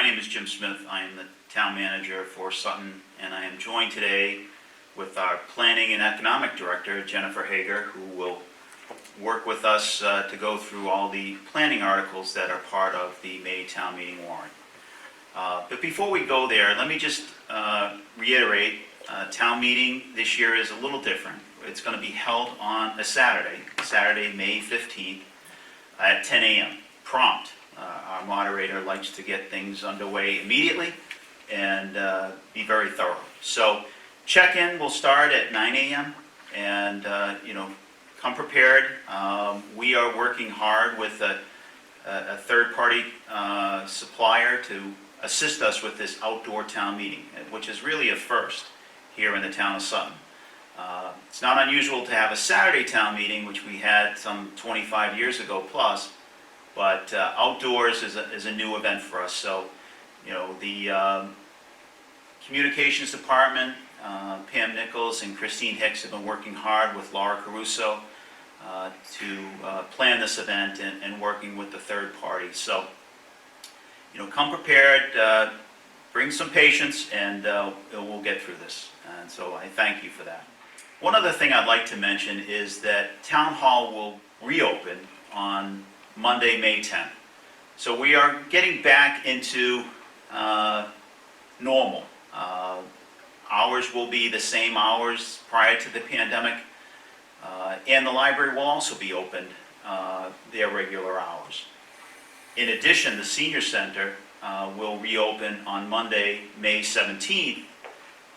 My name is Jim Smith. I am the town manager for Sutton, and I am joined today with our planning and economic director, Jennifer Hager, who will work with us to go through all the planning articles that are part of the May town meeting warrant. But before we go there, let me just reiterate, town meeting this year is a little different. It's going to be held on a Saturday, May 15th at 10 a.m. prompt. Our moderator likes to get things underway immediately and be very thorough. So check-in will start at 9 a.m. and come prepared. We are working hard with a third-party supplier to assist us with this outdoor town meeting, which is really a first here in the town of Sutton. It's not unusual to have a Saturday town meeting, which we had some 25 years ago plus, but outdoors is a new event for us. So, the communications department, Pam Nichols and Christine Hicks have been working hard with Laura Caruso to plan this event and working with the third party. So, come prepared, bring some patience, and we'll get through this. And so I thank you for that. One other thing I'd like to mention is that Town Hall will reopen on Monday, May 10th. So we are getting back into normal. Hours will be the same hours prior to the pandemic, and the library will also be opened their regular hours. In addition, the senior center will reopen on Monday, May 17th,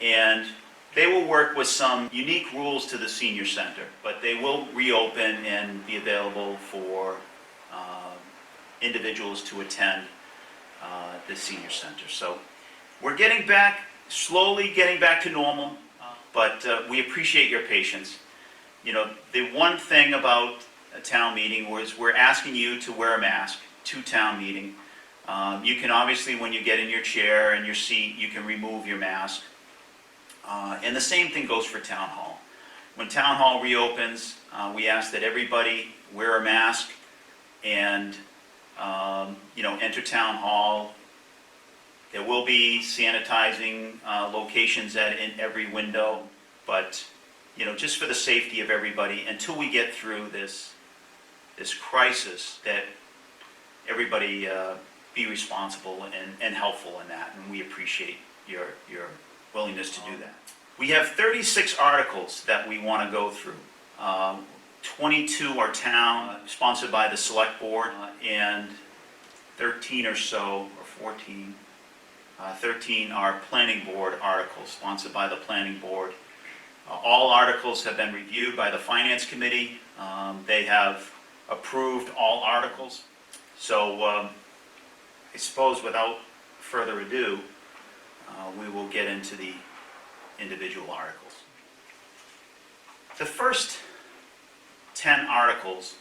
and they will work with some unique rules to the senior center, but they will reopen and be available for individuals to attend the senior center. So we're slowly getting back to normal, but we appreciate your patience. The one thing about a town meeting was we're asking you to wear a mask to town meeting. You can obviously, when you get in your chair and your seat, you can remove your mask. And the same thing goes for town hall. When town hall reopens, we ask that everybody wear a mask and enter town hall. There will be sanitizing locations in every window, but just for the safety of everybody, until we get through this crisis, that everybody be responsible and helpful in that, and we appreciate your willingness to do that. We have 36 articles that we want to go through. 22 are town, sponsored by the select board, and 13 or so, or 14, 13 are planning board articles, sponsored by the planning board. All articles have been reviewed by the finance committee. They have approved all articles. So I suppose without further ado, we will get into the individual articles. The first 10 articles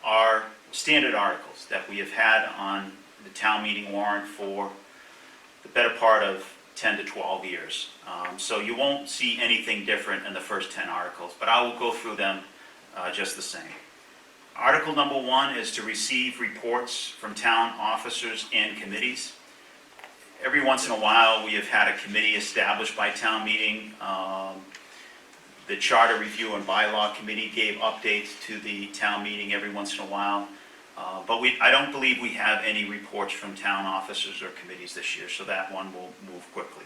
are standard articles that we have had on the town meeting warrant for the better part of 10 to 12 years. So you won't see anything different in the first 10 articles, but I will go through them just the same. Article number 1 is to receive reports from town officers and committees. Every once in a while, we have had a committee established by town meeting. The Charter Review and Bylaw Committee gave updates to the town meeting every once in a while. But I don't believe we have any reports from town officers or committees this year, so that one will move quickly.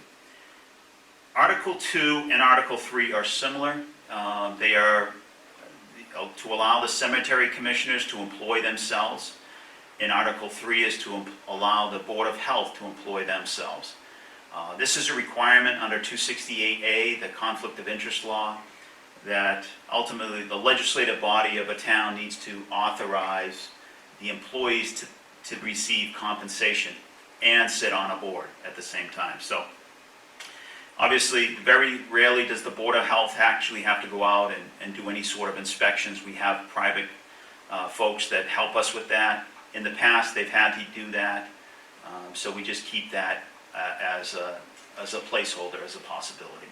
Article 2 and Article 3 are similar. They are to allow the cemetery commissioners to employ themselves. And Article 3 is to allow the Board of Health to employ themselves. This is a requirement under 268A, the conflict of interest law, that ultimately the legislative body of a town needs to authorize the employees to receive compensation and sit on a board at the same time. So obviously, very rarely does the Board of Health actually have to go out and do any sort of inspections. We have private folks that help us with that. In the past, they've had to do that, so we just keep that as a placeholder, as a possibility.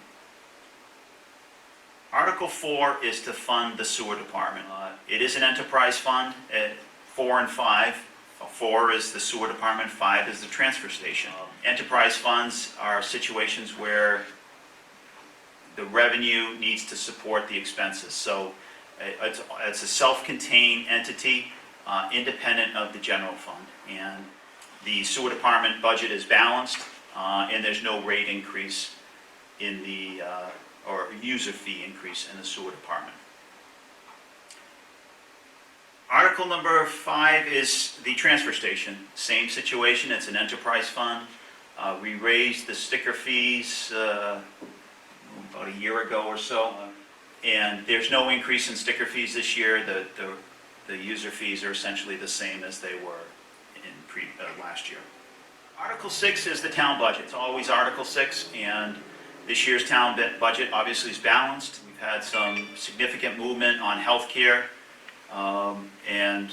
Article 4 is to fund the sewer department. It is an enterprise fund. 4 and 5 4 is the sewer department, 5 is the transfer station. Enterprise funds are situations where the revenue needs to support the expenses. So it's a self-contained entity, independent of the general fund. And the sewer department budget is balanced, and there's no rate increase in the, or user fee increase in the sewer department. Article number 5 is the transfer station. Same situation, it's an enterprise fund. We raised the sticker fees about a year ago or so, and there's no increase in sticker fees this year. The user fees are essentially the same as they were in last year. Article 6 is the town budget. It's always Article 6, and this year's town budget obviously is balanced. We've had some significant movement on healthcare, and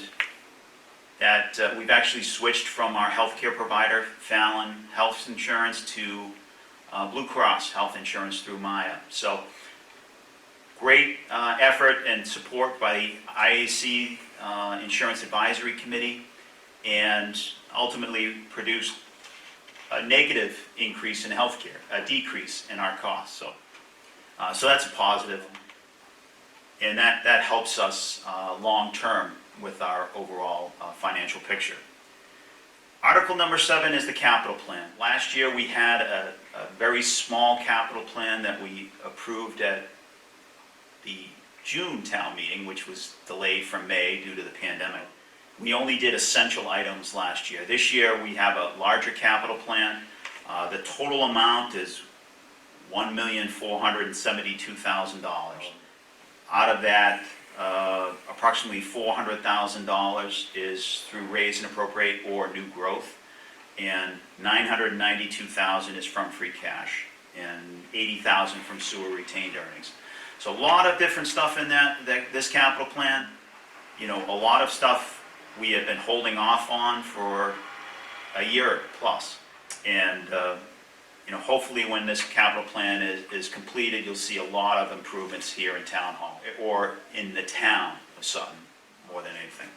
that we've actually switched from our healthcare provider, Fallon Health Insurance, to Blue Cross Health Insurance through Maya. So great effort and support by the IAC Insurance Advisory Committee, and ultimately produced a negative increase in healthcare, a decrease in our costs. So that's a positive, and that helps us long term with our overall financial picture. Article number 7 is the capital plan. Last year we had a very small capital plan that we approved at the June town meeting, which was delayed from May due to the pandemic. We only did essential items last year. This year we have a larger capital plan. The total amount is $1,472,000. Out of that, approximately $400,000 is through raise and appropriate or new growth, and $992,000 is from free cash, and $80,000 from sewer retained earnings. So a lot of different stuff in this capital plan. You know, a lot of stuff we have been holding off on for a year plus, and you know, hopefully when this capital plan is completed, you'll see a lot of improvements here in Town Hall, or in the town of Sutton, more than anything.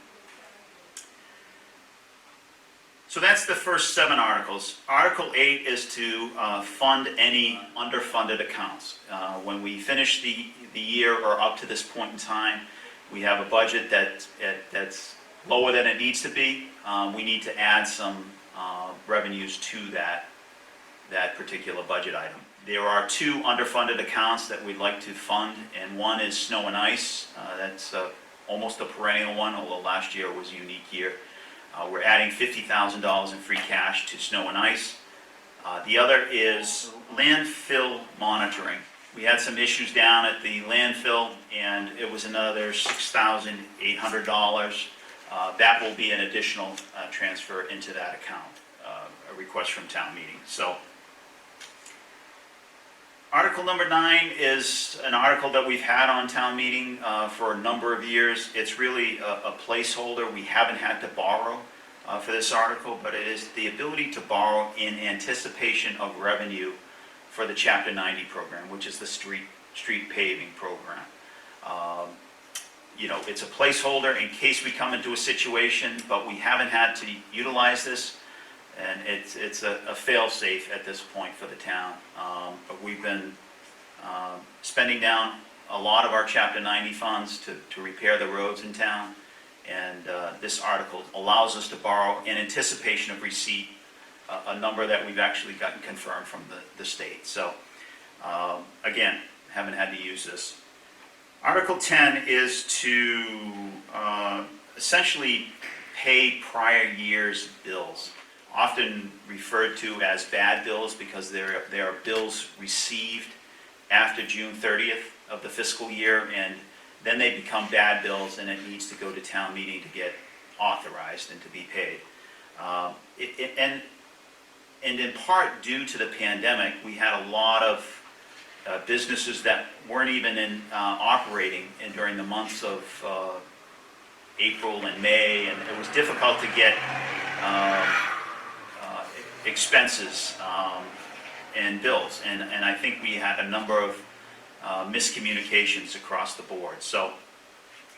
So that's the first 7 articles. Article 8 is to fund any underfunded accounts. When we finish the year, or up to this point in time, we have a budget that's lower than it needs to be. We need to add some revenues to that particular budget item. There are 2 underfunded accounts that we'd like to fund, and one is snow and ice. That's almost a perennial one, although last year was a unique year. We're adding $50,000 in free cash to snow and ice. The other is landfill monitoring. We had some issues down at the landfill, and it was another $6,800. That will be an additional transfer into that account, a request from town meeting. So, Article number 9 is an article that we've had on town meeting for a number of years. It's really a placeholder. We haven't had to borrow for this article, but it is the ability to borrow in anticipation of revenue for the Chapter 90 program, which is the street paving program. You know, it's a placeholder in case we come into a situation, but we haven't had to utilize this, and it's a fail-safe at this point for the town. But we've been spending down a lot of our Chapter 90 funds to repair the roads in town, and this article allows us to borrow in anticipation of receipt a number that we've actually gotten confirmed from the state. So again, haven't had to use this. Article 10 is to essentially pay prior year's bills, often referred to as bad bills because they are bills received after June 30th of the fiscal year, and then they become bad bills and it needs to go to town meeting to get authorized and to be paid. And in part due to the pandemic, we had a lot of businesses that weren't even operating during the months of April and May, and it was difficult to get expenses and bills, and I think we had a number of miscommunications across the board. So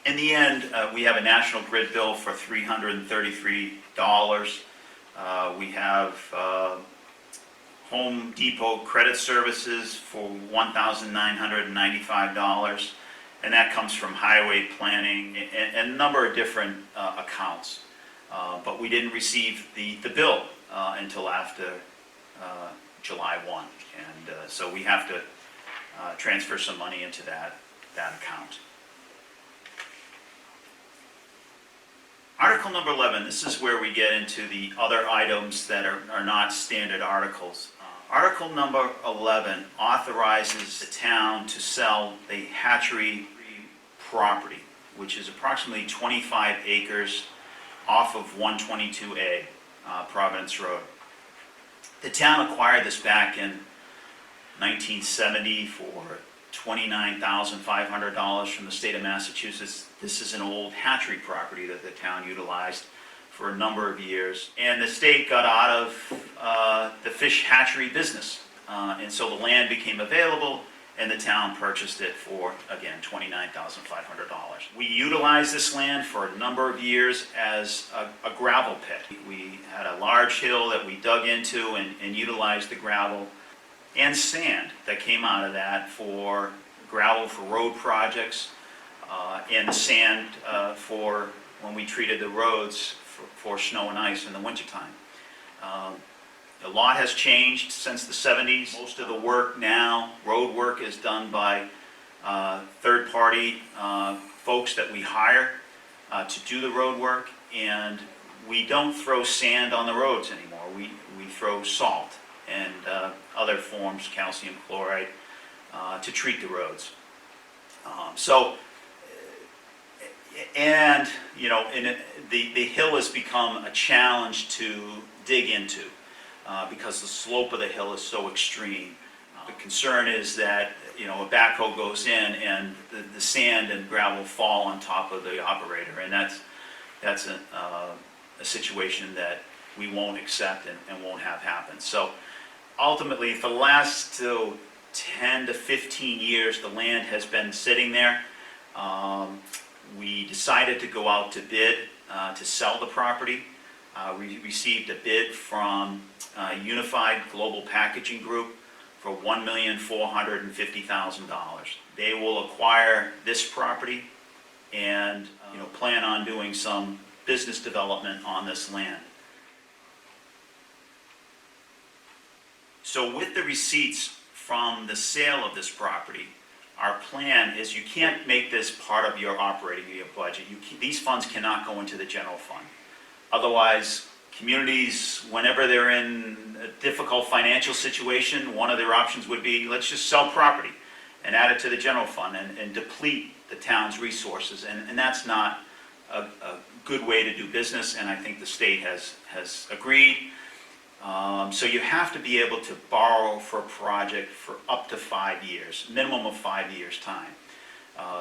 In the end, we have a National Grid bill for $333. We have Home Depot credit services for $1,995, and that comes from highway planning and a number of different accounts. But we didn't receive the bill until after July 1, and so we have to transfer some money into that account. Article number 11, this is where we get into the other items that are not standard articles. Article number 11 authorizes the town to sell the hatchery property, which is approximately 25 acres off of 122A, Providence Road. The town acquired this back in 1970 for $29,500 from the state of Massachusetts. This is an old hatchery property that the town utilized for a number of years. And the state got out of the fish hatchery business. And so the land became available and the town purchased it for, again, $29,500. We utilized this land for a number of years as a gravel pit. We had a large hill that we dug into and utilized the gravel and sand that came out of that for gravel for road projects, and the sand for when we treated the roads for snow and ice in the wintertime. A lot has changed since the 70s. Most of the work now, road work, is done by third-party folks that we hire to do the road work, and we don't throw sand on the roads anymore. We throw salt and other forms, calcium chloride, to treat the roads. And you know, the hill has become a challenge to dig into because the slope of the hill is so extreme. The concern is that, you know, a backhoe goes in and the sand and gravel fall on top of the operator, and that's a situation that we won't accept and won't have happen. So ultimately, for the last 10 to 15 years, the land has been sitting there. We decided to go out to bid to sell the property. We received a bid from Unified Global Packaging Group for $1,450,000. They will acquire this property and plan on doing some business development on this land. So with the receipts from the sale of this property, our plan is you can't make this part of your operating your budget. These funds cannot go into the general fund. Otherwise, communities, whenever they're in a difficult financial situation, one of their options would be, let's just sell property and add it to the general fund and deplete the town's resources. And that's not a good way to do business, and I think the state has agreed. So you have to be able to borrow for a project for up to 5 years, minimum of 5 years' time.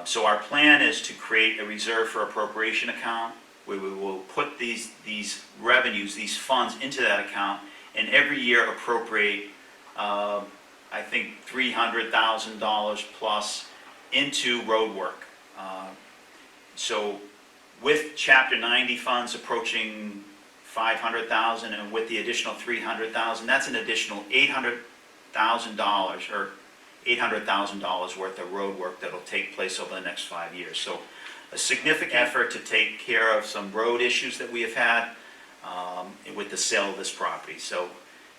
So our plan is to create a reserve for appropriation account where we will put these revenues, these funds into that account, and every year appropriate, I think, $300,000 plus into road work. So with Chapter 90 funds approaching $500,000, and with the additional $300,000, that's an additional $800,000 or $800,000 worth of road work that'll take place over the next 5 years. So a significant effort to take care of some road issues that we have had with the sale of this property. So it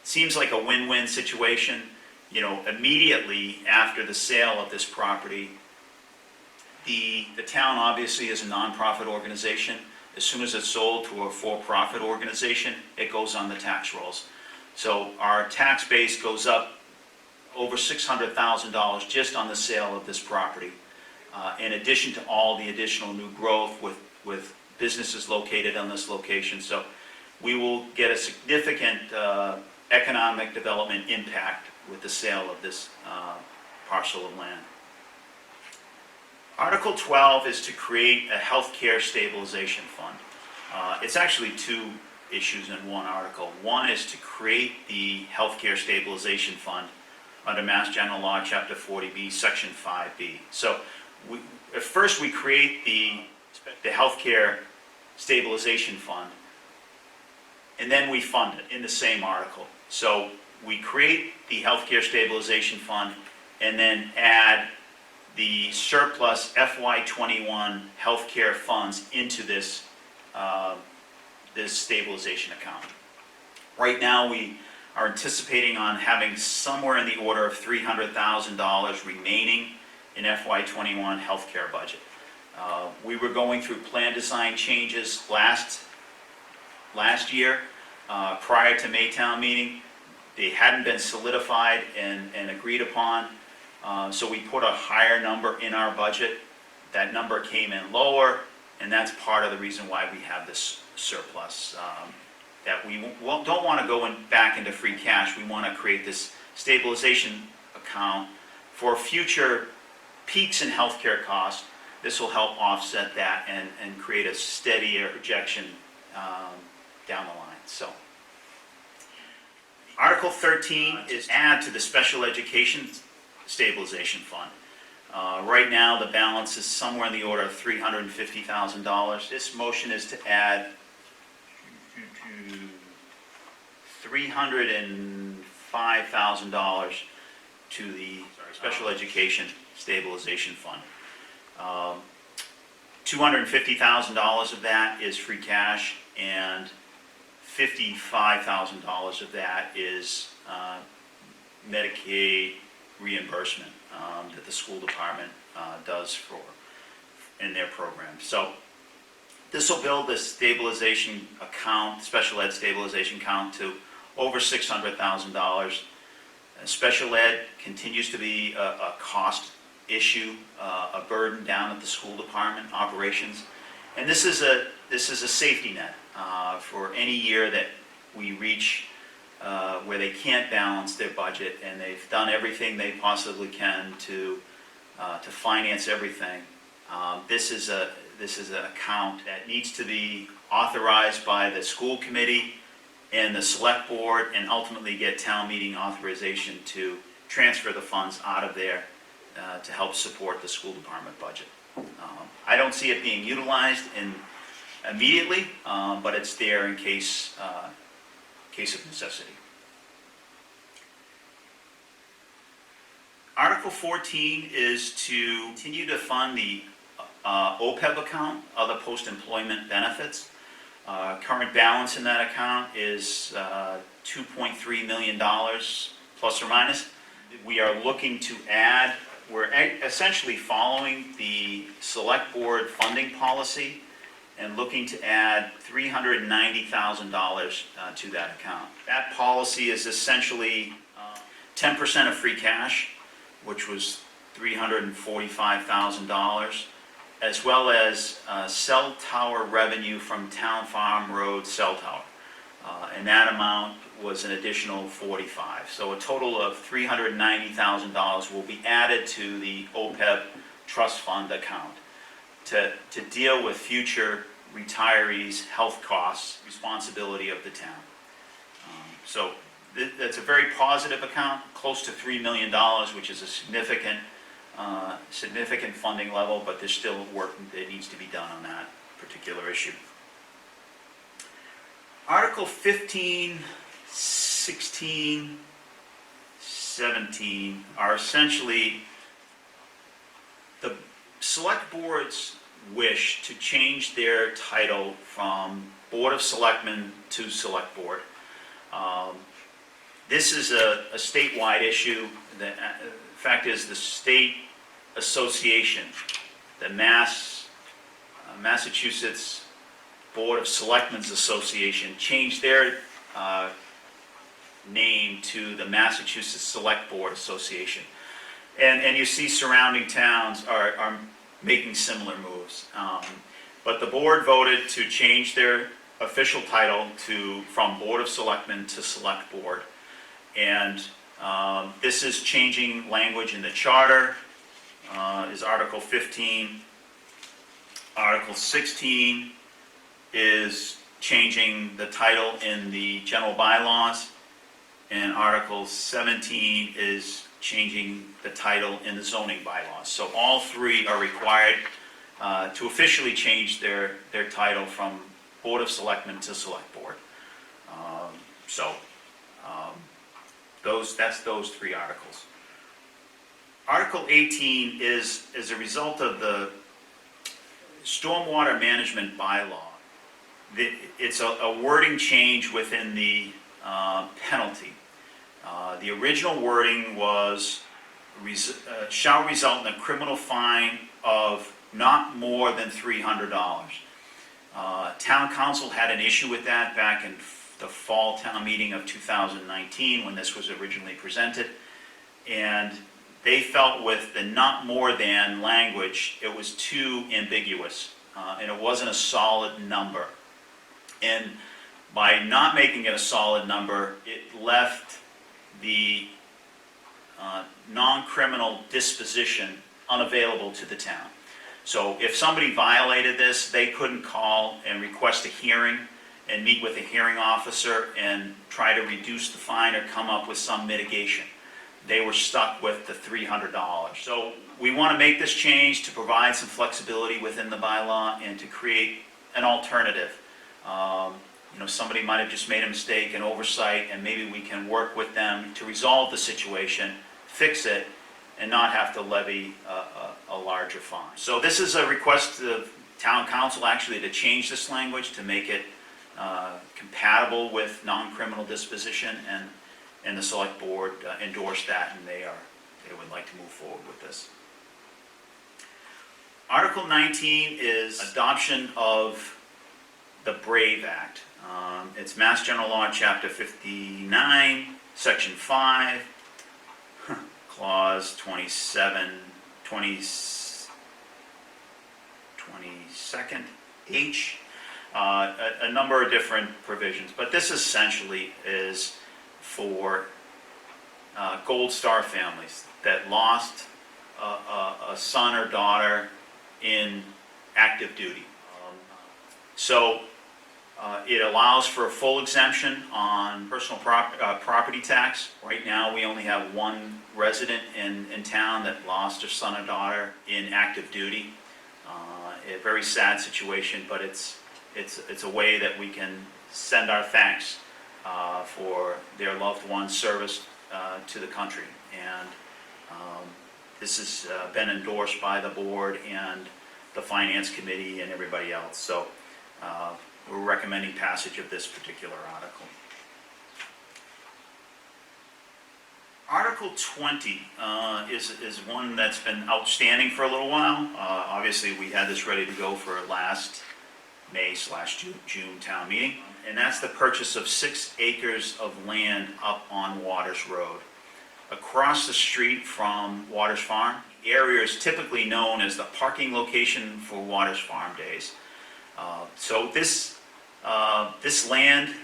seems like a win-win situation. You know, immediately after the sale of this property, the town obviously is a nonprofit organization. As soon as it's sold to a for-profit organization, it goes on the tax rolls. So our tax base goes up over $600,000 just on the sale of this property, in addition to all the additional new growth with businesses located on this location. So we will get a significant economic development impact with the sale of this parcel of land. Article 12 is to create a healthcare stabilization fund. It's actually two issues in one article. One is to create the healthcare stabilization fund under Mass General Law, Chapter 40B, Section 5B. So first we create the the healthcare stabilization fund, and then we fund it in the same article. So we create the healthcare stabilization fund and then add the surplus FY21 healthcare funds into this, this stabilization account. Right now, we are anticipating on having somewhere in the order of $300,000 remaining in FY21 healthcare budget. We were going through plan design changes last year, prior to Maytown meeting. They hadn't been solidified and agreed upon, so we put a higher number in our budget. That number came in lower, and that's part of the reason why we have this surplus. That we don't want to go back into free cash. We want to create this stabilization account for future peaks in healthcare costs. This will help offset that and create a steadier projection down the line. So, Article 13 is add to the Special Education Stabilization Fund. Right now, the balance is somewhere in the order of $350,000. This motion is to add $305,000 to the Special Education Stabilization Fund. $250,000 of that is free cash, and $55,000 of that is Medicaid reimbursement that the school department does in their program. So this will build the stabilization account, special ed stabilization account, to over $600,000. Special ed continues to be a cost issue, a burden down at the school department operations, and this is a safety net for any year that we reach where they can't balance their budget, and they've done everything they possibly can to finance everything. This is an account that needs to be authorized by the school committee and the select board, and ultimately get town meeting authorization to transfer the funds out of there to help support the school department budget. I don't see it being utilized immediately, but it's there in case of necessity. Article 14 is to continue to fund the OPEB account, other post-employment benefits. Current balance in that account is $2.3 million, plus or minus. We are looking to add, we're essentially following the select board funding policy and looking to add $390,000 to that account. That policy is essentially 10% of free cash, which was $345,000, as well as cell tower revenue from Town Farm Road cell tower. And that amount was an additional $45,000. So a total of $390,000 will be added to the OPEB trust fund account to deal with future retirees' health costs, responsibility of the town. So that's a very positive account, close to $3 million, which is a significant funding level, but there's still work that needs to be done on that particular issue. Article 15, 16, 17 are essentially the select board's wish to change their title from Board of Selectmen to Select Board. This is a statewide issue. The fact is, the state association, the Massachusetts Board of Selectmen's Association, changed their name to the Massachusetts Select Board Association. And you see surrounding towns are making similar moves. But the board voted to change their official title from Board of Selectmen to Select Board. And this is changing language in the charter, is Article 15. Article 16 is changing the title in the general bylaws, and Article 17 is changing the title in the zoning bylaws. So all three are required to officially change their title from Board of Selectmen to Select Board. That's those three articles. Article 18 is a result of the Stormwater Management Bylaw. It's a wording change within the penalty. The original wording was, shall result in a criminal fine of not more than $300. Town council had an issue with that back in the fall town meeting of 2019 when this was originally presented, and they felt with the not more than language, it was too ambiguous, and it wasn't a solid number. And by not making it a solid number, it left the non-criminal disposition unavailable to the town. So if somebody violated this, they couldn't call and request a hearing and meet with a hearing officer and try to reduce the fine or come up with some mitigation. They were stuck with the $300. So we want to make this change to provide some flexibility within the bylaw and to create an alternative. Somebody might have just made a mistake, an oversight, and maybe we can work with them to resolve the situation, fix it, and not have to levy a larger fine. So this is a request of town council actually to change this language to make it compatible with non-criminal disposition, and the select board endorsed that, and they would like to move forward with this. Article 19 is adoption of the BRAVE Act. It's Mass General Law, Chapter 59, Section 5, Clause 22nd H, a number of different provisions, but this essentially is for Gold Star families that lost a son or daughter in active duty. It allows for a full exemption on personal property tax. Right now, we only have one resident in town that lost her son or daughter in active duty. A very sad situation, but it's a way that we can send our thanks for their loved one's service to the country. And this has been endorsed by the board and the finance committee and everybody else. So we're recommending passage of this particular article. Article 20 is one that's been outstanding for a little while. Obviously, we had this ready to go for last May/June town meeting, and that's the purchase of 6 acres of land up on Waters Road, across the street from Waters Farm. The area is typically known as the parking location for Waters Farm Days. So this land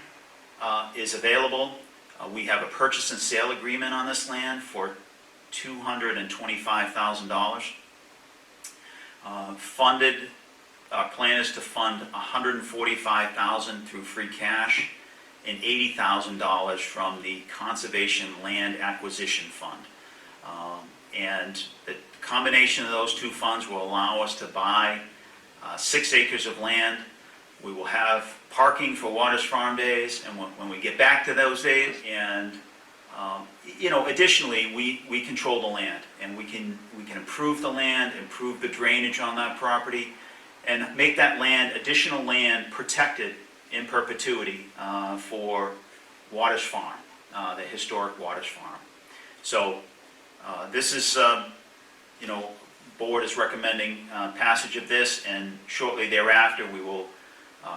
is available. We have a purchase and sale agreement on this land for $225,000. Our plan is to fund $145,000 through free cash and $80,000 from the Conservation Land Acquisition Fund. And the combination of those two funds will allow us to buy 6 acres of land. We will have parking for Waters Farm Days, and when we get back to those days, and additionally, we control the land, and we can improve the land, improve the drainage on that property, and make that land, additional land, protected in perpetuity for Waters Farm, the historic Waters Farm. So this is, board is recommending passage of this, and shortly thereafter we will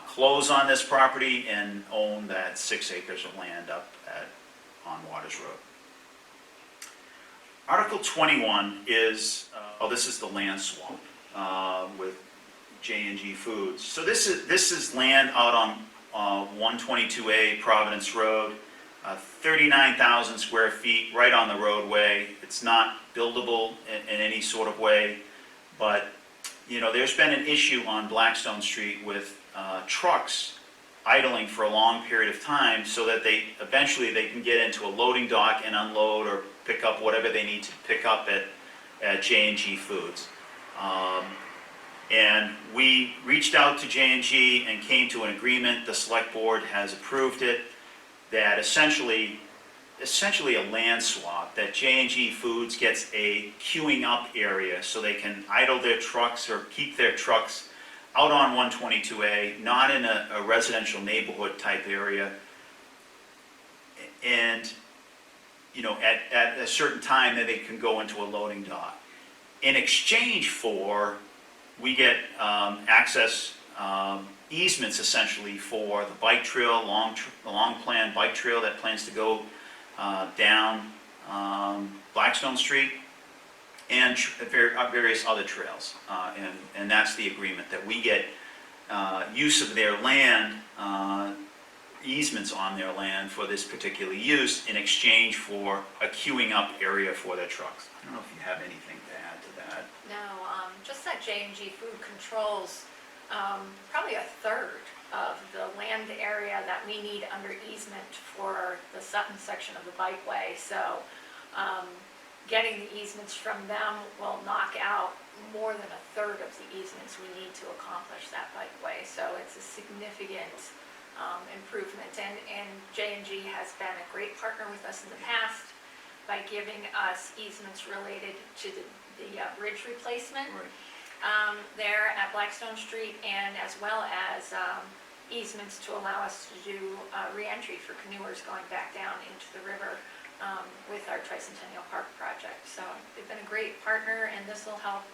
close on this property and own that 6 acres of land up on Waters Road. Article 21 is, this is the land swap with J&G Foods. So this is land out on 122A Providence Road, 39,000 square feet right on the roadway. It's not buildable in any sort of way, but there's been an issue on Blackstone Street with trucks idling for a long period of time, so that eventually they can get into a loading dock and unload or pick up whatever they need to pick up at J&G Foods. And we reached out to J&G and came to an agreement, the select board has approved it, that essentially a land swap, that J&G Foods gets a queuing up area so they can idle their trucks or keep their trucks out on 122A, not in a residential neighborhood type area. And, you know, at a certain time that they can go into a loading dock. In exchange for, we get access easements essentially for the bike trail, long planned bike trail that plans to go down Blackstone Street, and various other trails. And that's the agreement, that we get use of their land, easements on their land for this particular use in exchange for a queuing up area for their trucks. I don't know if you have anything to add to that. No, just that J&G Food controls probably a third of the land area that we need under easement for the Sutton section of the bikeway. So getting the easements from them will knock out more than a third of the easements we need to accomplish that bikeway. So it's a significant improvement. And J&G has been a great partner with us in the past by giving us easements related to the bridge replacement. Right. There at Blackstone Street, and as well as easements to allow us to do re-entry for canoers going back down into the river with our Tricentennial Park project. So they've been a great partner, and this will help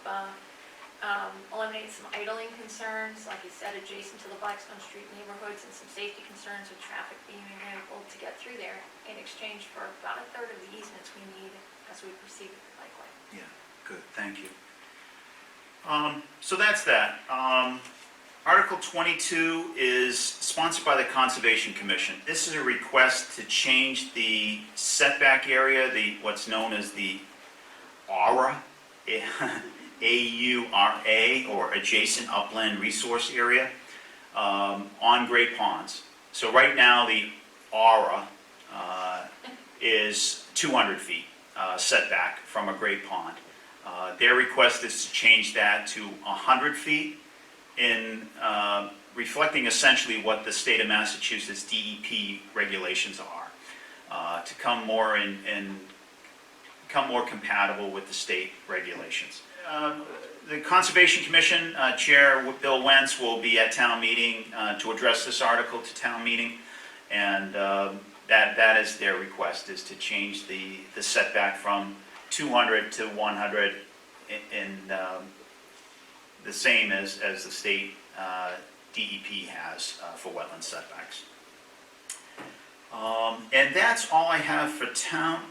eliminate some idling concerns, like you said, adjacent to the Blackstone Street neighborhoods, and some safety concerns with traffic being able to get through there in exchange for about a third of the easements we need as we proceed with the bikeway. Yeah, good, thank you. So that's that. Article 22 is sponsored by the Conservation Commission. This is a request to change the setback area, what's known as the AURA, A-U-R-A, or Adjacent Upland Resource Area, on Great Ponds. So right now the AURA is 200 feet setback from a great pond. Their request is to change that to 100 feet in reflecting essentially what the state of Massachusetts DEP regulations are, to come more become more compatible with the state regulations. The Conservation Commission Chair Bill Wentz will be at town meeting to address this article to town meeting, and that is their request, is to change the setback from 200 to 100 in the same as the state DEP has for wetland setbacks. And that's all I have for town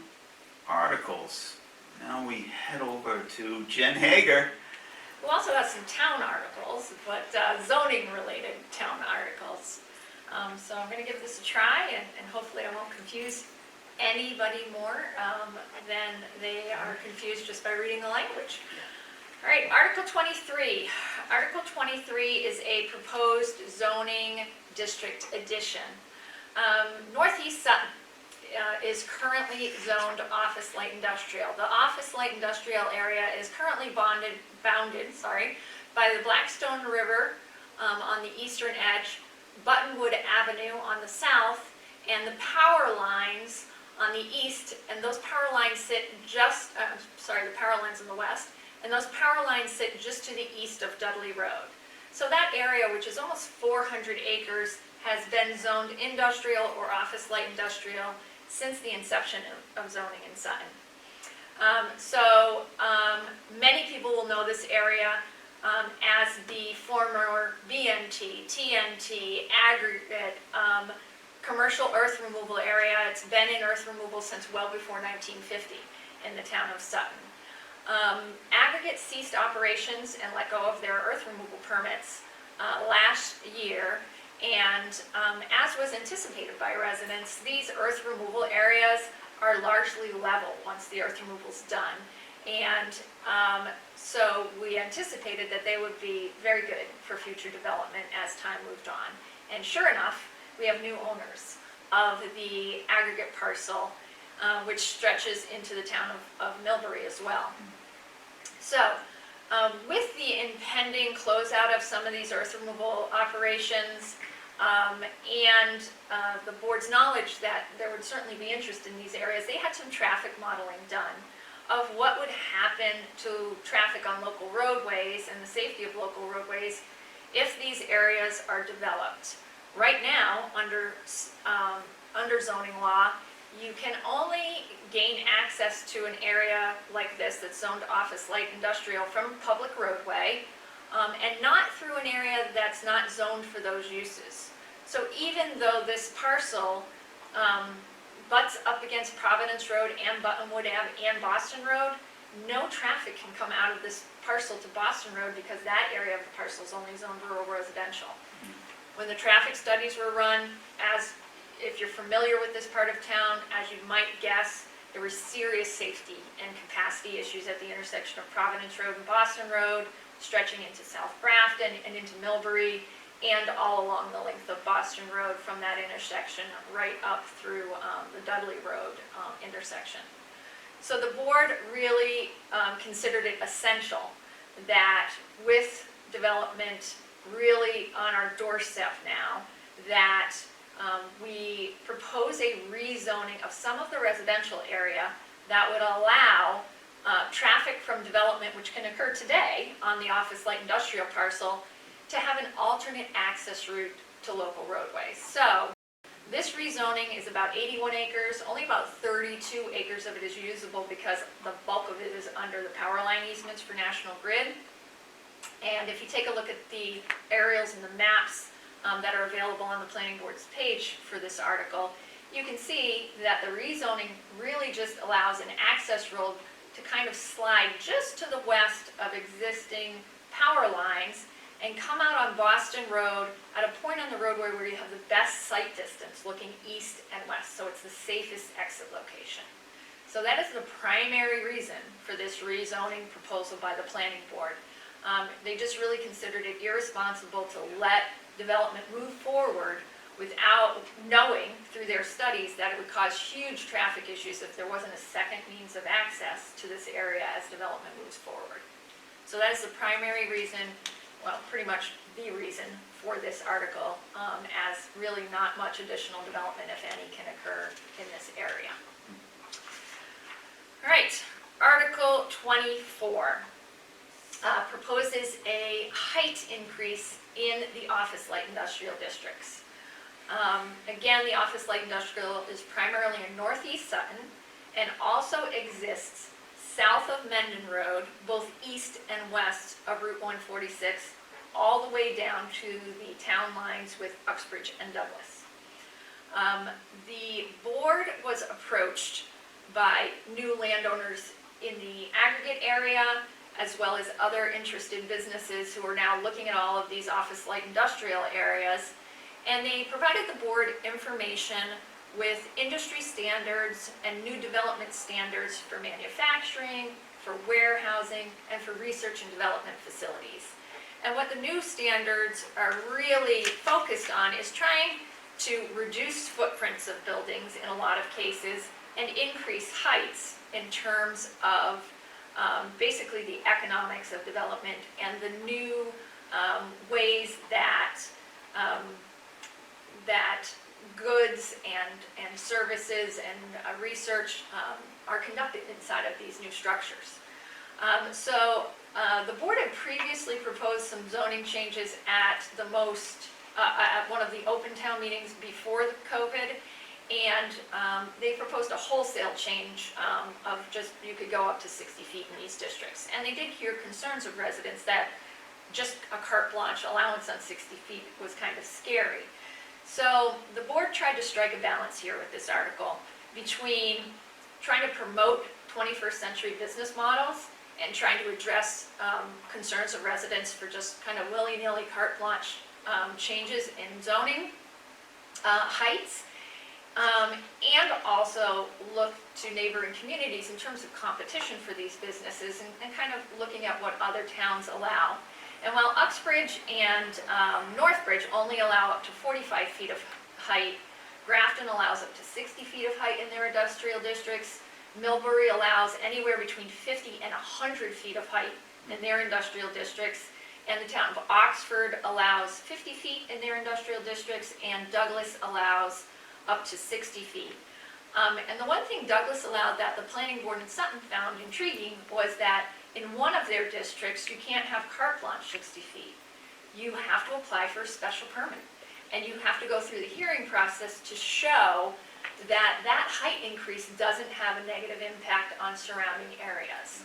articles. Now we head over to Jen Hager. We'll also have some town articles, but zoning-related town articles. So I'm going to give this a try, and hopefully I won't confuse anybody more than they are confused just by reading the language. All right, Article 23. Article 23 is a proposed zoning district addition. Northeast Sutton is currently zoned office light industrial. The office light industrial area is currently bounded by the Blackstone River on the eastern edge, Buttonwood Avenue on the south, and the power lines on the east, and those power lines sit just, the power lines on the west, and those power lines sit just to the east of Dudley Road. So that area, which is almost 400 acres, has been zoned industrial or office light industrial since the inception of zoning in Sutton. Many people will know this area as the former BMT, TNT, aggregate, commercial earth removal area. It's been in earth removal since well before 1950 in the town of Sutton. Aggregate ceased operations and let go of their earth removal permits last year, and as was anticipated by residents, these earth removal areas are largely level once the earth removal is done, and so we anticipated that they would be very good for future development as time moved on. And sure enough, we have new owners of the aggregate parcel, which stretches into the town of Millbury as well. So with the pending closeout of some of these earth removal operations, and the board's knowledge that there would certainly be interest in these areas, they had some traffic modeling done of what would happen to traffic on local roadways and the safety of local roadways if these areas are developed. Right now, under zoning law, you can only gain access to an area like this that's zoned office light industrial from a public roadway, and not through an area that's not zoned for those uses. So even though this parcel butts up against Providence Road and Buttonwood Ave and Boston Road, no traffic can come out of this parcel to Boston Road because that area of the parcel is only zoned rural residential. When the traffic studies were run, as if you're familiar with this part of town, as you might guess, there were serious safety and capacity issues at the intersection of Providence Road and Boston Road, stretching into South Grafton and into Millbury, and all along the length of Boston Road from that intersection right up through the Dudley Road intersection. So the board really considered it essential that with development really on our doorstep now, that we propose a rezoning of some of the residential area that would allow traffic from development, which can occur today on the office light industrial parcel, to have an alternate access route to local roadways. So this rezoning is about 81 acres, only about 32 acres of it is usable because the bulk of it is under the power line easements for National Grid. And if you take a look at the aerials and the maps that are available on the planning board's page for this article, you can see that the rezoning really just allows an access road to kind of slide just to the west of existing power lines and come out on Boston Road at a point on the roadway where you have the best sight distance looking east and west, so it's the safest exit location. So that is the primary reason for this rezoning proposal by the planning board. They just really considered it irresponsible to let development move forward without knowing through their studies that it would cause huge traffic issues if there wasn't a second means of access to this area as development moves forward. So that is the primary reason, well, pretty much the reason for this article, as really not much additional development, if any, can occur in this area. All right, Article 24 proposes a height increase in the office light industrial districts. Again, the office light industrial is primarily in northeast Sutton and also exists south of Mendon Road, both east and west of Route 146, all the way down to the town lines with Uxbridge and Douglas. The board was approached by new landowners in the aggregate area, as well as other interested businesses who are now looking at all of these office light industrial areas, and they provided the board information with industry standards and new development standards for manufacturing, for warehousing, and for research and development facilities. And what the new standards are really focused on is trying to reduce footprints of buildings in a lot of cases and increase heights in terms of basically the economics of development and the new ways that that goods and services and research are conducted inside of these new structures. The board had previously proposed some zoning changes at one of the open town meetings before the COVID, and they proposed a wholesale change of just, you could go up to 60 feet in these districts. And they did hear concerns of residents that just a carte blanche allowance on 60 feet was kind of scary. So the board tried to strike a balance here with this article between trying to promote 21st century business models and trying to address concerns of residents for just kind of willy-nilly carte blanche changes in zoning heights, and also look to neighboring communities in terms of competition for these businesses and kind of looking at what other towns allow. And while Uxbridge and Northbridge only allow up to 45 feet of height, Grafton allows up to 60 feet of height in their industrial districts. Millbury allows anywhere between 50 and 100 feet of height in their industrial districts. and the town of Oxford allows 50 feet in their industrial districts, and Douglas allows up to 60 feet. And the one thing Douglas allowed that the planning board in Sutton found intriguing was that in one of their districts, you can't have carte blanche 60 feet. You have to apply for a special permit, and you have to go through the hearing process to show that that height increase doesn't have a negative impact on surrounding areas.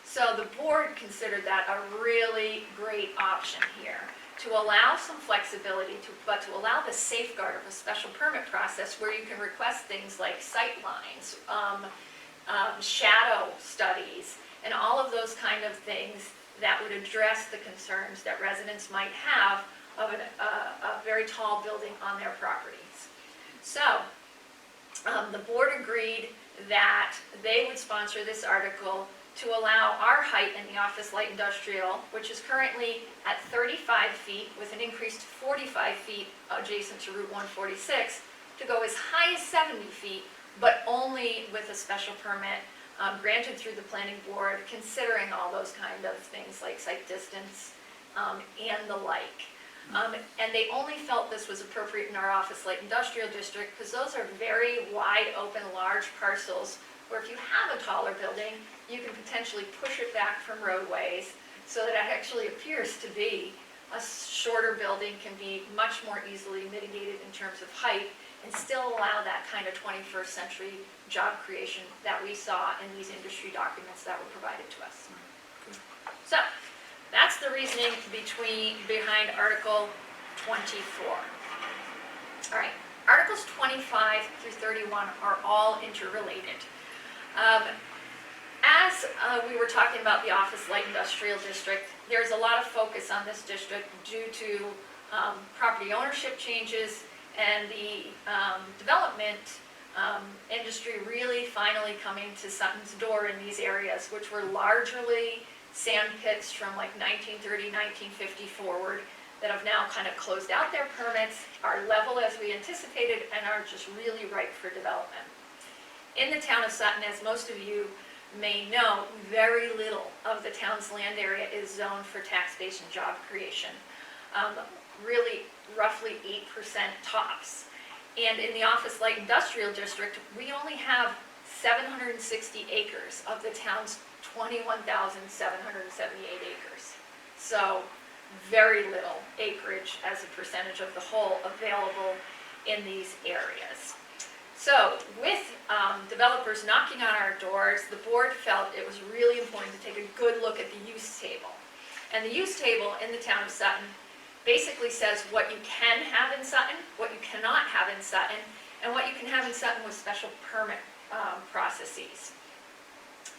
So the board considered that a really great option here, to allow some flexibility, but to allow the safeguard of a special permit process where you can request things like sight lines, shadow studies, and all of those kind of things that would address the concerns that residents might have of a very tall building on their properties. So the board agreed that they would sponsor this article to allow our height in the office light industrial, which is currently at 35 feet with an increase to 45 feet adjacent to Route 146, to go as high as 70 feet, but only with a special permit granted through the planning board, considering all those kind of things like site distance and the like. And they only felt this was appropriate in our office light industrial district because those are very wide open, large parcels where if you have a taller building, you can potentially push it back from roadways so that it actually appears to be a shorter building, can be much more easily mitigated in terms of height and still allow that kind of 21st century job creation that we saw in these industry documents that were provided to us. So that's the reasoning behind Article 24. All right, Articles 25 through 31 are all interrelated. As we were talking about the office light industrial district, there's a lot of focus on this district due to property ownership changes and the development industry really finally coming to Sutton's door in these areas, which were largely sand pits from like 1930, 1950 forward, that have now kind of closed out their permits, are level as we anticipated, and are just really ripe for development. In the town of Sutton, as most of you may know, very little of the town's land area is zoned for tax-based and job creation. Really, roughly 8% tops. And in the office light industrial district, we only have 760 acres of the town's 21,778 acres. So very little acreage as a percentage of the whole available in these areas. So with developers knocking on our doors, the board felt it was really important to take a good look at the use table. And the use table in the town of Sutton basically says what you can have in Sutton, what you cannot have in Sutton, and what you can have in Sutton with special permit processes.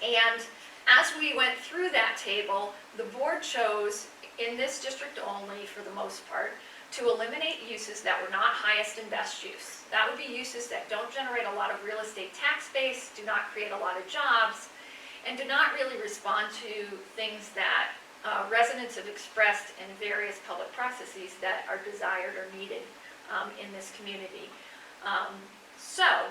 And as we went through that table, the board chose, in this district only for the most part, to eliminate uses that were not highest and best use. That would be uses that don't generate a lot of real estate tax base, do not create a lot of jobs, and do not really respond to things that residents have expressed in various public processes that are desired or needed in this community. So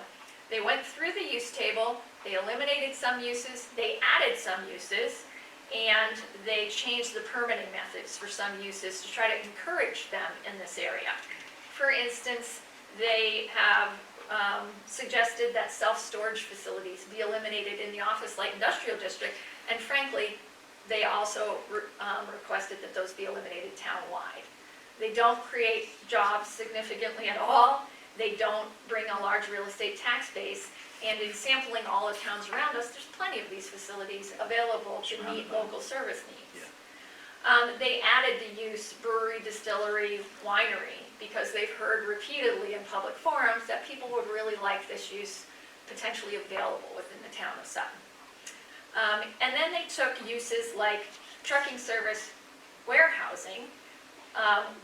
they went through the use table, they eliminated some uses, they added some uses, and they changed the permitting methods for some uses to try to encourage them in this area. For instance, they have suggested that self-storage facilities be eliminated in the office light industrial district, and frankly, they also requested that those be eliminated town-wide. They don't create jobs significantly at all. They don't bring a large real estate tax base. And in sampling all the towns around us, there's plenty of these facilities available to meet local service needs. Yeah. They added the use brewery, distillery, winery, because they've heard repeatedly in public forums that people would really like this use potentially available within the town of Sutton. And then they took uses like trucking service, warehousing,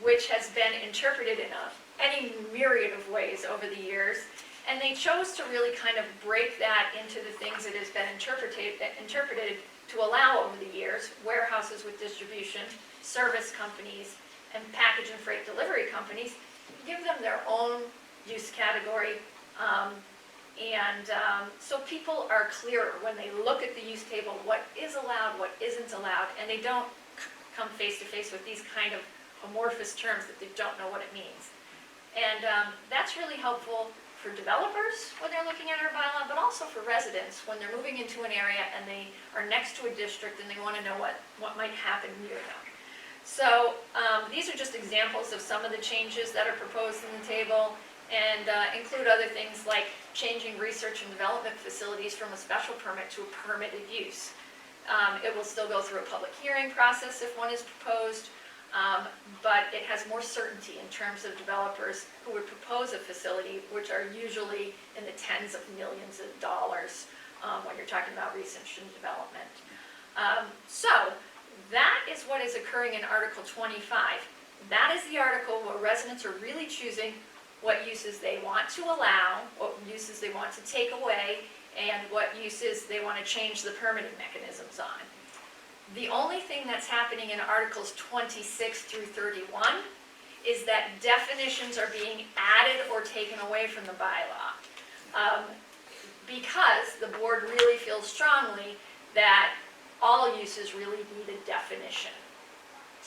which has been interpreted in any myriad of ways over the years, and they chose to really kind of break that into the things that has been interpreted to allow over the years: warehouses with distribution, service companies, and package and freight delivery companies. Give them their own use category, so people are clearer when they look at the use table what is allowed, what isn't allowed, and they don't come face to face with these kind of amorphous terms that they don't know what it means. And that's really helpful for developers when they're looking at our bylaw, but also for residents when they're moving into an area and they are next to a district and they want to know what might happen near them. So these are just examples of some of the changes that are proposed in the table, and include other things like changing research and development facilities from a special permit to a permitted use. It will still go through a public hearing process if one is proposed, but it has more certainty in terms of developers who would propose a facility, which are usually in the tens of millions of dollars when you're talking about research and development. So that is what is occurring in Article 25. That is the article where residents are really choosing what uses they want to allow, what uses they want to take away, and what uses they want to change the permitting mechanisms on. The only thing that's happening in Articles 26 through 31 is that definitions are being added or taken away from the bylaw, because the board really feels strongly that all uses really need a definition.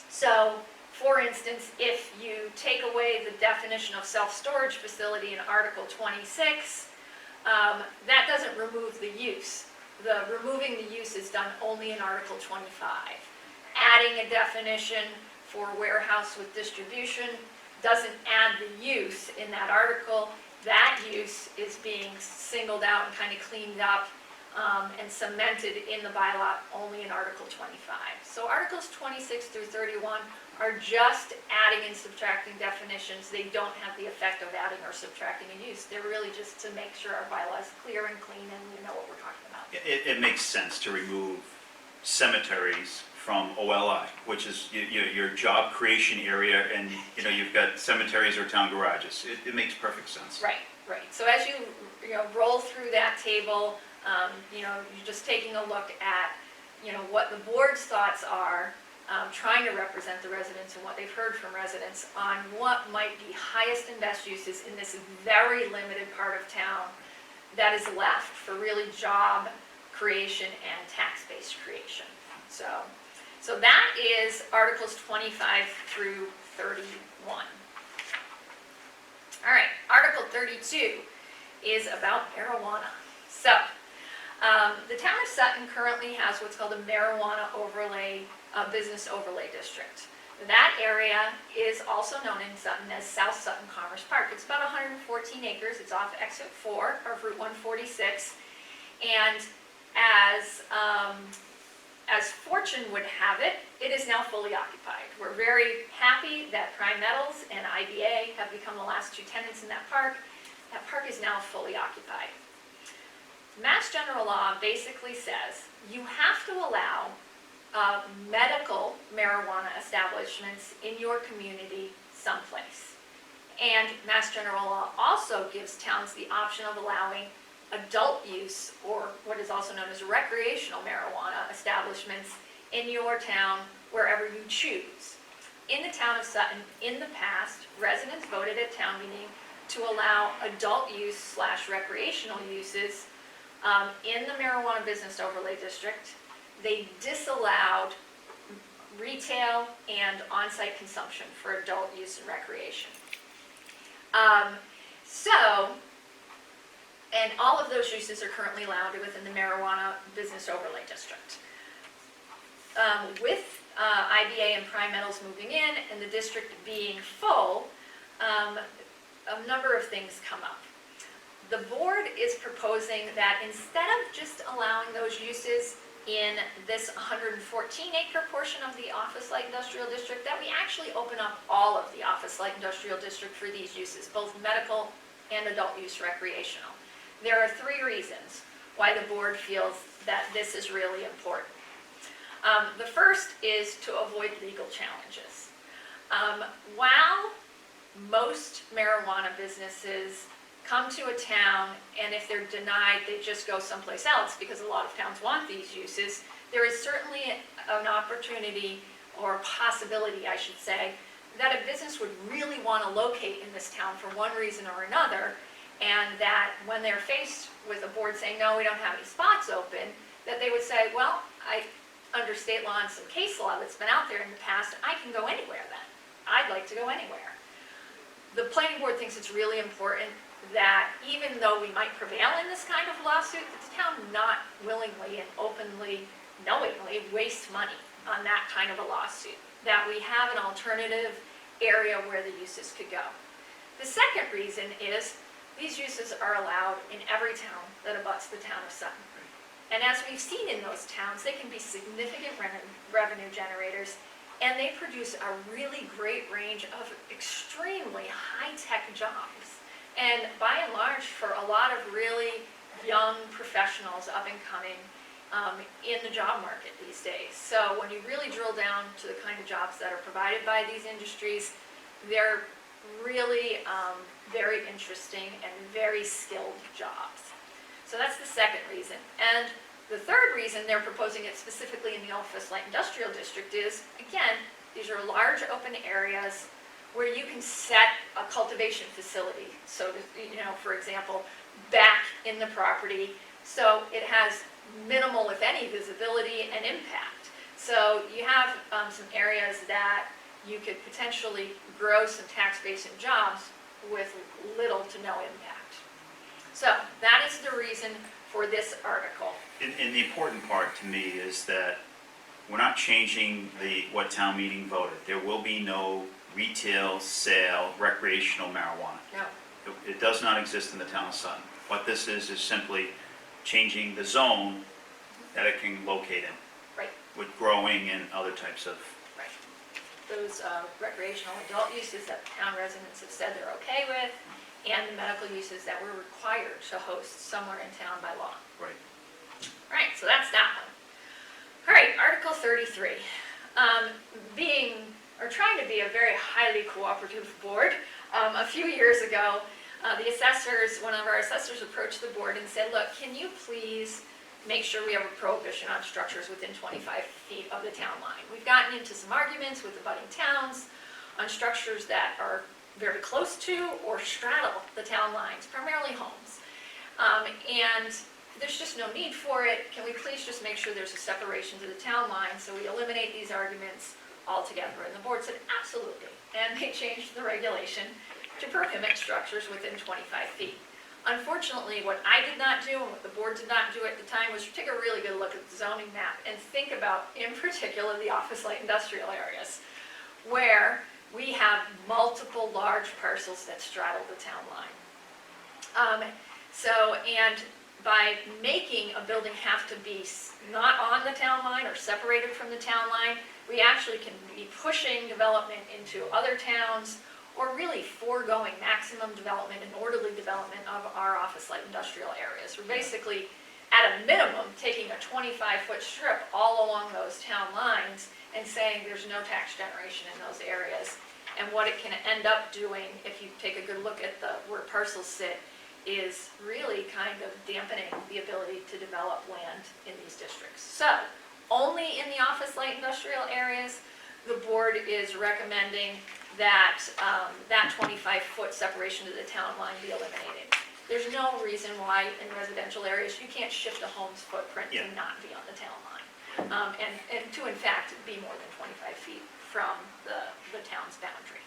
So, for instance, if you take away the definition of self-storage facility in Article 26, that doesn't remove the use. Removing the use is done only in Article 25. Adding a definition for warehouse with distribution doesn't add the use in that article. That use is being singled out and kind of cleaned up and cemented in the bylaw only in Article 25. So Articles 26 through 31 are just adding and subtracting definitions. They don't have the effect of adding or subtracting a use. They're really just to make sure our bylaw is clear and clean and we know what we're talking about. It makes sense to remove cemeteries from OLI, which is your job creation area, and you've got cemeteries or town garages. It makes perfect sense. Right. So as you roll through that table, you're just taking a look at what the board's thoughts are, trying to represent the residents and what they've heard from residents on what might be highest and best uses in this very limited part of town that is left for really job creation and tax-based creation. So that is Articles 25 through 31. All right, Article 32 is about marijuana. So, the town of Sutton currently has what's called a marijuana overlay, business overlay district. That area is also known in Sutton as South Sutton Commerce Park. It's about 114 acres. It's off exit 4 of Route 146. And as fortune would have it, it is now fully occupied. We're very happy that Prime Metals and IBA have become the last two tenants in that park. That park is now fully occupied. Mass General Law basically says you have to allow medical marijuana establishments in your community someplace. And Mass General Law also gives towns the option of allowing adult use, or what is also known as recreational marijuana establishments in your town wherever you choose. In the town of Sutton, in the past, residents voted at town meeting to allow adult use / recreational uses in the marijuana business overlay district. They disallowed retail and on-site consumption for adult use and recreation. And all of those uses are currently allowed within the marijuana business overlay district. With IBA and Prime Metals moving in and the district being full, a number of things come up. The board is proposing that instead of just allowing those uses in this 114-acre portion of the office-light industrial district, that we actually open up all of the office-light industrial district for these uses, both medical and adult use recreational. There are 3 reasons why the board feels that this is really important. The first is to avoid legal challenges. While most marijuana businesses come to a town, and if they're denied, they just go someplace else because a lot of towns want these uses, there is certainly an opportunity, or possibility, I should say, that a business would really want to locate in this town for one reason or another, and that when they're faced with a board saying, no, we don't have any spots open, that they would say, well, under state law and some case law that's been out there in the past, I can go anywhere then. I'd like to go anywhere. The planning board thinks it's really important that even though we might prevail in this kind of lawsuit, that the town not willingly and openly, knowingly waste money on that kind of a lawsuit, that we have an alternative area where the uses could go. The second reason is these uses are allowed in every town that abuts the town of Sutton. And as we've seen in those towns, they can be significant revenue generators, and they produce a really great range of extremely high-tech jobs. And by and large, for a lot of really young professionals up and coming in the job market these days. So when you really drill down to the kind of jobs that are provided by these industries, they're really very interesting and very skilled jobs. So that's the second reason. And the third reason they're proposing it specifically in the Office Light Industrial District is, again, these are large open areas where you can set a cultivation facility. So, for example, back in the property, so it has minimal, if any, visibility and impact. So you have some areas that you could potentially grow some tax base and jobs with little to no impact. So that is the reason for this article. And the important part to me is that we're not changing what town meeting voted. There will be no retail sale recreational marijuana. No. It does not exist in the town of Sutton. What this is simply changing the zone that it can locate in. Right. With growing and other types of. Right. Those recreational adult uses that town residents have said they're okay with, and the medical uses that we're required to host somewhere in town by law. Right. Right, so that's that one. All right, Article 33. Trying to be a very highly cooperative board, a few years ago, one of our assessors approached the board and said, look, can you please make sure we have a prohibition on structures within 25 feet of the town line? We've gotten into some arguments with the budding towns on structures that are very close to or straddle the town lines, primarily homes. And there's just no need for it. Can we please just make sure there's a separation to the town line so we eliminate these arguments altogether? And the board said, absolutely. And they changed the regulation to prohibit structures within 25 feet. Unfortunately, what I did not do and what the board did not do at the time was take a really good look at the zoning map and think about, in particular, the office light industrial areas, where we have multiple large parcels that straddle the town line. And by making a building have to be not on the town line or separated from the town line, we actually can be pushing development into other towns or really foregoing maximum development and orderly development of our office light industrial areas. We're basically, at a minimum, taking a 25-foot strip all along those town lines and saying there's no tax generation in those areas. And what it can end up doing, if you take a good look at where parcels sit, is really kind of dampening the ability to develop land in these districts. So, only in the office light industrial areas, the board is recommending that that 25-foot separation to the town line be eliminated. There's no reason why in residential areas you can't shift a home's footprint and not be on the town line. And to, in fact, be more than 25 feet from the town's boundary.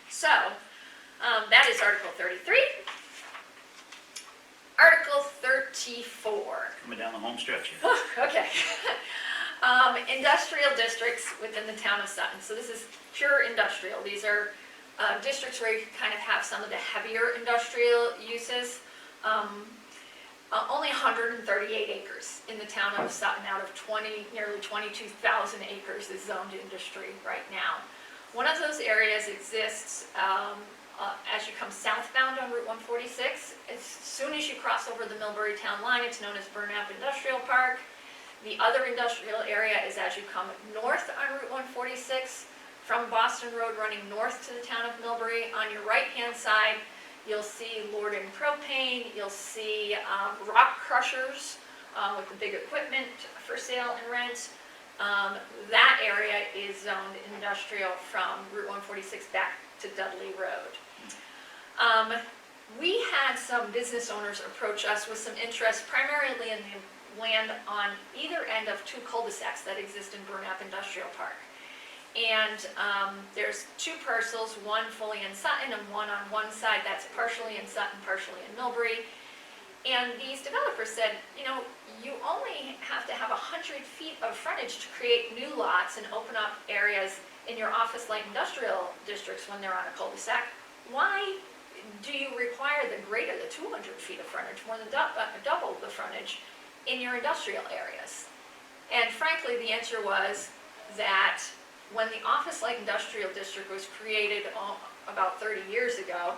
So, that is Article 33. Article 34. Coming down the home stretch here. Okay. Industrial districts within the town of Sutton. So this is pure industrial. These are districts where you kind of have some of the heavier industrial uses. Only 138 acres in the town of Sutton out of nearly 22,000 acres is zoned industry right now. One of those areas exists as you come southbound on Route 146. As soon as you cross over the Millbury town line, it's known as Burnap Industrial Park. The other industrial area is as you come north on Route 146 from Boston Road running north to the town of Millbury. On your right-hand side, you'll see Lord & Propane. You'll see rock crushers with the big equipment for sale and rent. That area is zoned industrial from Route 146 back to Dudley Road. We had some business owners approach us with some interest primarily in land on either end of two cul-de-sacs that exist in Burnap Industrial Park. And there's two parcels, one fully in Sutton and one on one side that's partially in Sutton, partially in Millbury. And these developers said, you know, you only have to have 100 feet of frontage to create new lots and open up areas in your office light industrial districts when they're on a cul-de-sac. Why do you require the greater, the 200 feet of frontage, more than double the frontage in your industrial areas? And frankly, the answer was that when the office light industrial district was created about 30 years ago,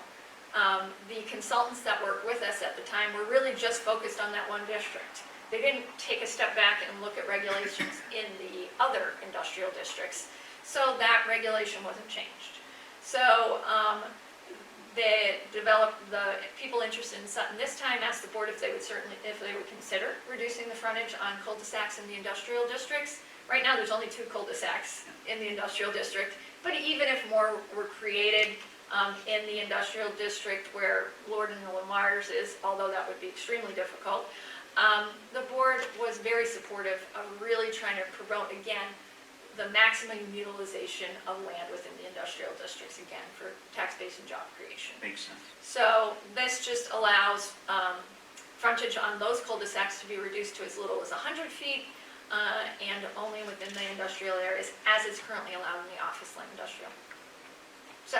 the consultants that worked with us at the time were really just focused on that one district. They didn't take a step back and look at regulations in the other industrial districts, so that regulation wasn't changed. So the people interested in Sutton this time asked the board if they would consider reducing the frontage on cul-de-sacs in the industrial districts. Right now, there's only two cul-de-sacs in the industrial district, but even if more were created in the industrial district where Lord and Lamar's is, although that would be extremely difficult, the board was very supportive of really trying to promote, again, the maximum utilization of land within the industrial districts, again, for tax base and job creation. Makes sense. So this just allows frontage on those cul-de-sacs to be reduced to as little as 100 feet and only within the industrial areas as is currently allowed in the office light industrial. So,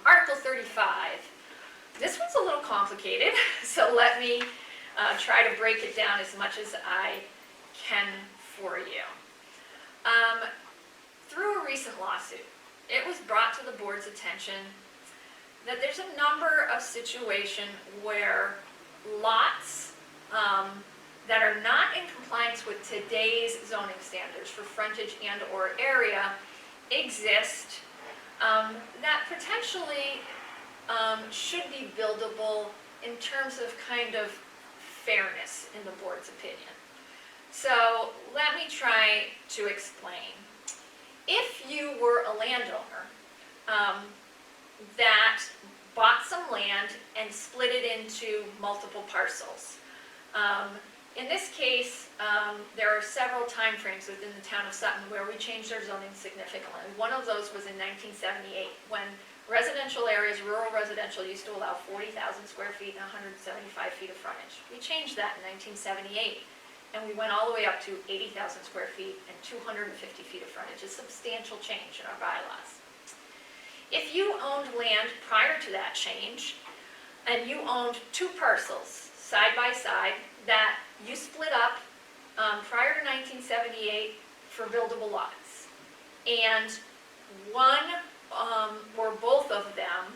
Article 35. This one's a little complicated, so let me try to break it down as much as I can for you. Through a recent lawsuit, it was brought to the board's attention that there's a number of situations where lots that are not in compliance with today's zoning standards for frontage and or area exist that potentially should be buildable in terms of kind of fairness in the board's opinion. So let me try to explain. If you were a landowner that bought some land and split it into multiple parcels, in this case, there are several time frames within the town of Sutton where we changed our zoning significantly. One of those was in 1978 when residential areas, rural residential, used to allow 40,000 square feet and 175 feet of frontage. We changed that in 1978, and we went all the way up to 80,000 square feet and 250 feet of frontage, a substantial change in our bylaws. If you owned land prior to that change, and you owned two parcels side by side that you split up prior to 1978 for buildable lots, and one or both of them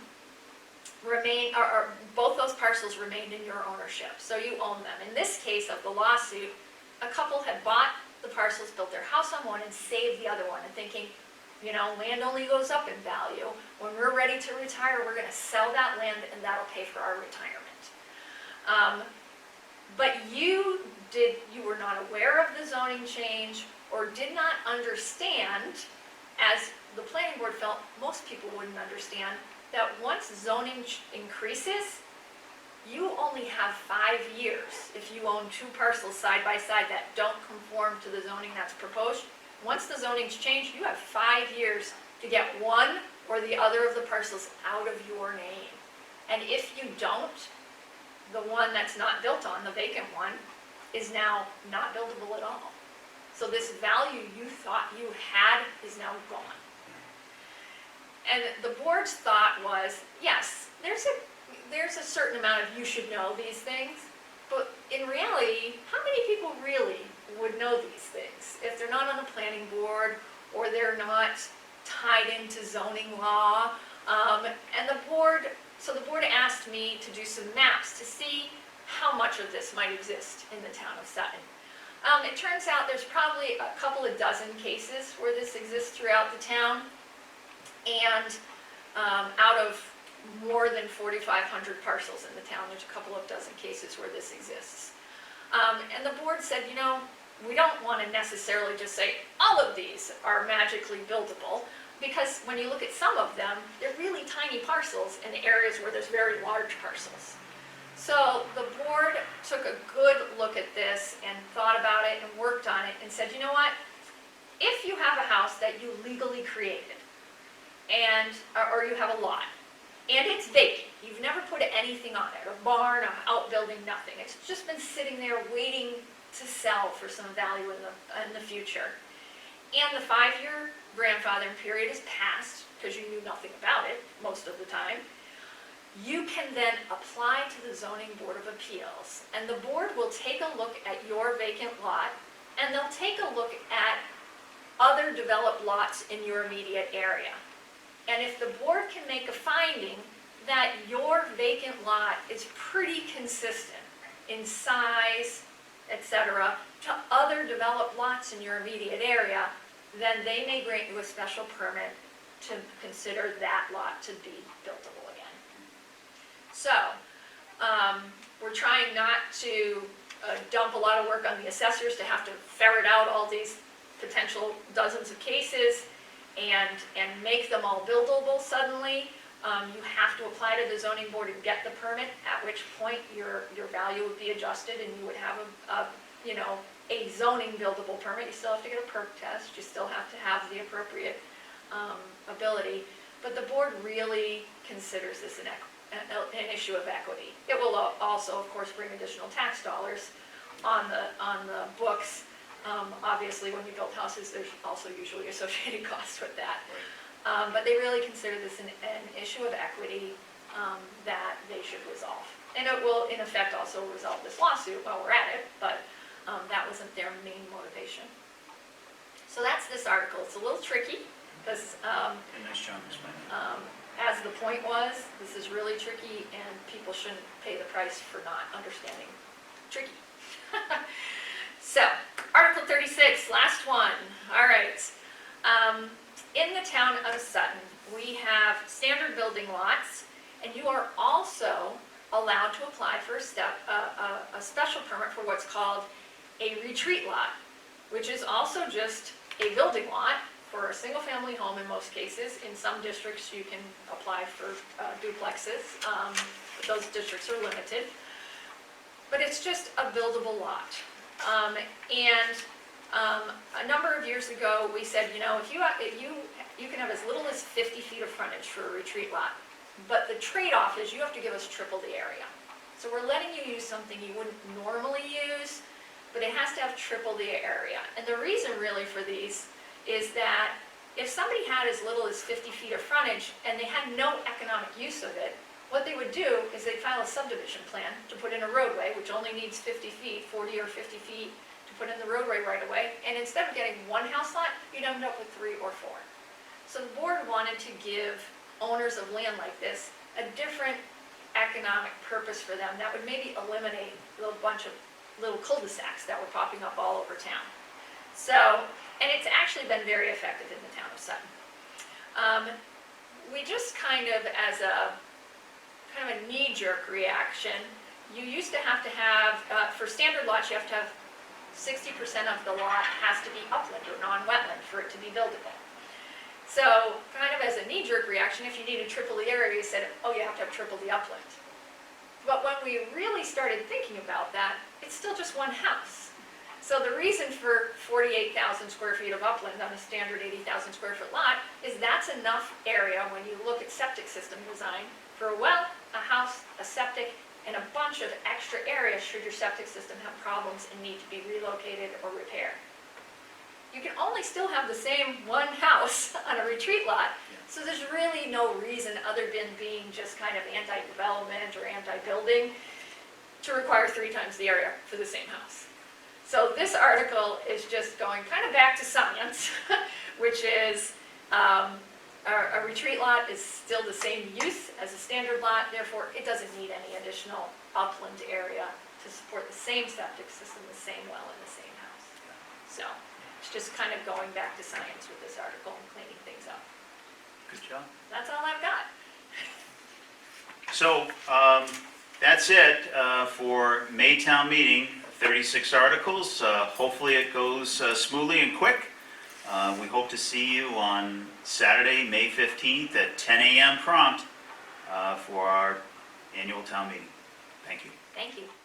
remain, or both those parcels remained in your ownership, so you own them. In this case of the lawsuit, a couple had bought the parcels, built their house on one, and saved the other one, and thinking, you know, land only goes up in value. When we're ready to retire, we're going to sell that land, and that'll pay for our retirement. But you were not aware of the zoning change, or did not understand, as the planning board felt most people wouldn't understand, that once zoning increases, you only have 5 years if you own two parcels side by side that don't conform to the zoning that's proposed. Once the zoning's changed, you have 5 years to get one or the other of the parcels out of your name. And if you don't, the one that's not built on, the vacant one, is now not buildable at all. So this value you thought you had is now gone. And the board's thought was, yes, there's a certain amount of you should know these things, but in reality, how many people really would know these things if they're not on a planning board or they're not tied into zoning law? So the board asked me to do some maps to see how much of this might exist in the town of Sutton. It turns out there's probably a couple of dozen cases where this exists throughout the town, and out of more than 4,500 parcels in the town, there's a couple of dozen cases where this exists. And the board said, you know, we don't want to necessarily just say all of these are magically buildable, because when you look at some of them, they're really tiny parcels in areas where there's very large parcels. So the board took a good look at this and thought about it and worked on it and said, you know what? If you have a house that you legally created, and, or you have a lot, and it's vacant, you've never put anything on it, a barn, an outbuilding, nothing. It's just been sitting there waiting to sell for some value in the future. And the 5-year grandfathering period is passed, because you knew nothing about it most of the time. You can then apply to the Zoning Board of Appeals, and the board will take a look at your vacant lot, and they'll take a look at other developed lots in your immediate area. And if the board can make a finding that your vacant lot is pretty consistent in size, etc., to other developed lots in your immediate area, then they may grant you a special permit to consider that lot to be buildable again. So, we're trying not to dump a lot of work on the assessors to have to ferret out all these potential dozens of cases and make them all buildable suddenly. You have to apply to the zoning board and get the permit, at which point your value would be adjusted and you would have a zoning buildable permit. You still have to get a perk test, you still have to have the appropriate ability, but the board really considers this an issue of equity. It will also, of course, bring additional tax dollars on the books. Obviously, when you build houses, there's also usually associated costs with that. But they really consider this an issue of equity that they should resolve. And it will, in effect, also resolve this lawsuit while we're at it, but that wasn't their main motivation. So that's this article. It's a little tricky, because Nice job explaining. as the point was, this is really tricky, and people shouldn't pay the price for not understanding tricky. So, Article 36, last one. All right. In the town of Sutton, we have standard building lots, and you are also allowed to apply for a special permit for what's called a retreat lot, which is also just a building lot for a single-family home in most cases. In some districts, you can apply for duplexes. But those districts are limited. But it's just a buildable lot. A number of years ago, we said, you know, if you can have as little as 50 feet of frontage for a retreat lot, but the trade-off is you have to give us triple the area. So we're letting you use something you wouldn't normally use, but it has to have triple the area. And the reason really for these is that if somebody had as little as 50 feet of frontage and they had no economic use of it, what they would do is they'd file a subdivision plan to put in a roadway, which only needs 50 feet, 40 or 50 feet to put in the roadway right away, and instead of getting one house lot, you'd end up with 3 or 4. So the board wanted to give owners of land like this a different economic purpose for them that would maybe eliminate a bunch of little cul-de-sacs that were popping up all over town. So, and it's actually been very effective in the town of Sutton. We just kind of, as a knee-jerk reaction, you used to have, for standard lots, you have to have 60% of the lot has to be upland or non-wetland for it to be buildable. So, kind of as a knee-jerk reaction, if you needed triple the area, you said, oh, you have to have triple the upland. But when we really started thinking about that, it's still just one house. So the reason for 48,000 square feet of upland on a standard 80,000 square foot lot is that's enough area when you look at septic system design for a well, a house, a septic, and a bunch of extra areas should your septic system have problems and need to be relocated or repaired. You can only still have the same one house on a retreat lot, so there's really no reason other than being just kind of anti-development or anti-building to require 3 times the area for the same house. So this article is just going kind of back to science, which is a retreat lot is still the same use as a standard lot, therefore it doesn't need any additional upland area to support the same septic system, the same well, and the same house. So it's just kind of going back to science with this article and cleaning things up. Good job. That's all I've got. So that's it for May town meeting. 36 articles. Hopefully it goes smoothly and quick. We hope to see you on Saturday, May 15th at 10 a.m. prompt for our annual town meeting. Thank you. Thank you.